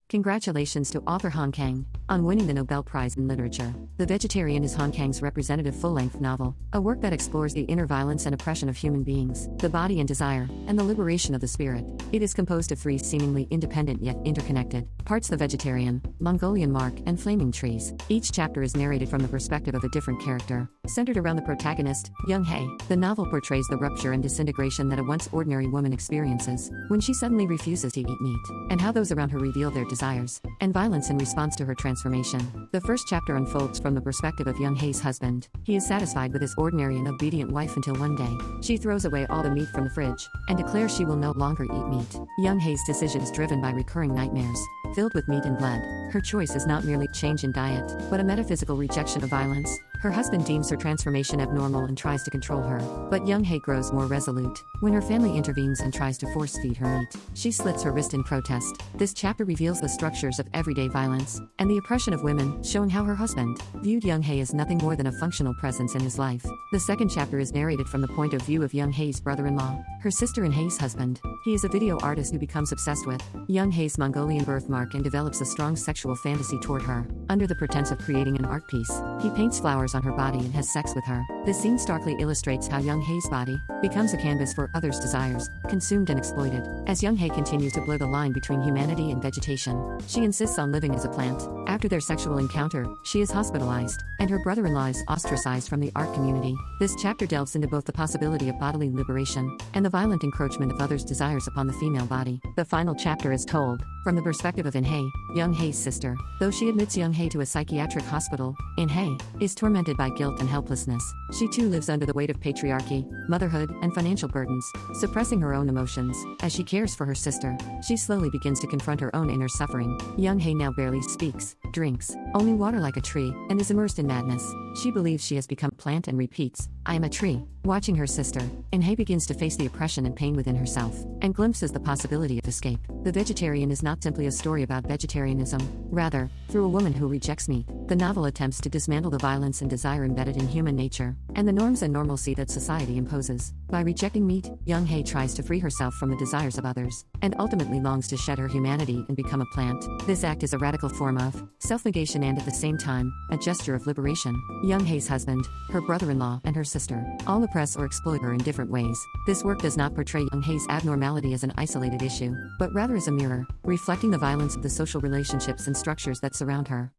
Congratulations to author Han Kang on winning the Nobel Prize in Literature. The Vegetarian is Han Kang's representative full-length novel, a work that explores the inner violence and oppression of human beings, the body and desire, and the liberation of the spirit. It is composed of three seemingly independent yet interconnected parts: The Vegetarian, Mongolian Mark, and Flaming Trees. Each chapter is narrated from the perspective of a different character, centered around the protagonist, Yeong-hye. The novel portrays the rupture and disintegration that a once ordinary woman experiences when she suddenly refuses to eat meat, and how those around her reveal their desires and violence in response to her transformation. The first chapter unfolds from the perspective of Yeong-hye's husband. He is satisfied with his ordinary and obedient wife until one day, she throws away all the meat from the fridge and declares she will no longer eat meat. Yeong-hye's decision is driven by recurring nightmares filled with meat and blood. Her choice is not merely change in diet, but a metaphysical rejection of violence. Her husband deems her transformation abnormal and tries to control her, but Yeong-hye grows more resolute. When her family intervenes and tries to force-feed her meat, she slits her wrist in protest. This chapter reveals the structures of everyday violence and the oppression of women, showing how her husband viewed Yeong-hye as nothing more than a functional presence in his life. The second chapter is narrated from the point of view of Yeong-hye's brother-in-law, her sister and Hae's husband. He is a video artist who becomes obsessed with Yeong-hye's Mongolian birthmark and develops a strong sexual fantasy toward her. Under the pretense of creating an art piece, he paints flowers on her body and has sex with her. This scene starkly illustrates how Yeong-hye's body becomes a canvas for others' desires, consumed and exploited. As Yeong-hye continues to blur the line between humanity and vegetation, she insists on living as a plant. After their sexual encounter, she is hospitalized, and her brother-in-law is ostracized from the art community. This chapter delves into both the possibility of bodily liberation and the violent encroachment of others' desires upon the female body. The final chapter is told from the perspective of In-hye, Yeong-hye's sister. Though she admits Yeong-hye to a psychiatric hospital, In-hye is tormented by guilt and helplessness. She too lives under the weight of patriarchy, motherhood, and financial burdens, suppressing her own emotions. As she cares for her sister, she slowly begins to confront her own inner suffering. Yeong-hye now barely speaks, drinks only water like a tree, and is immersed in madness. She believes she has become a plant and repeats, "I am a tree." Watching her sister, In-hye begins to face the oppression and pain within herself, and glimpses the possibility of escape. The Vegetarian is not simply a story about vegetarianism. Rather, through a woman who rejects meat, the novel attempts to dismantle the violence and desire embedded in human nature, and the norms and normalcy that society imposes. By rejecting meat, Yeong-hye tries to free herself from the desires of others, and ultimately longs to shed her humanity and become a plant. This act is a radical form of self-negation and at the same time, a gesture of liberation. Yeong-hye's husband, her brother-in-law, and her sister all oppress or exploit her in different ways. This work does not portray Yeong-hye's abnormality as an isolated issue, but rather as a mirror, reflecting the violence of the social relationships and structures that surround her.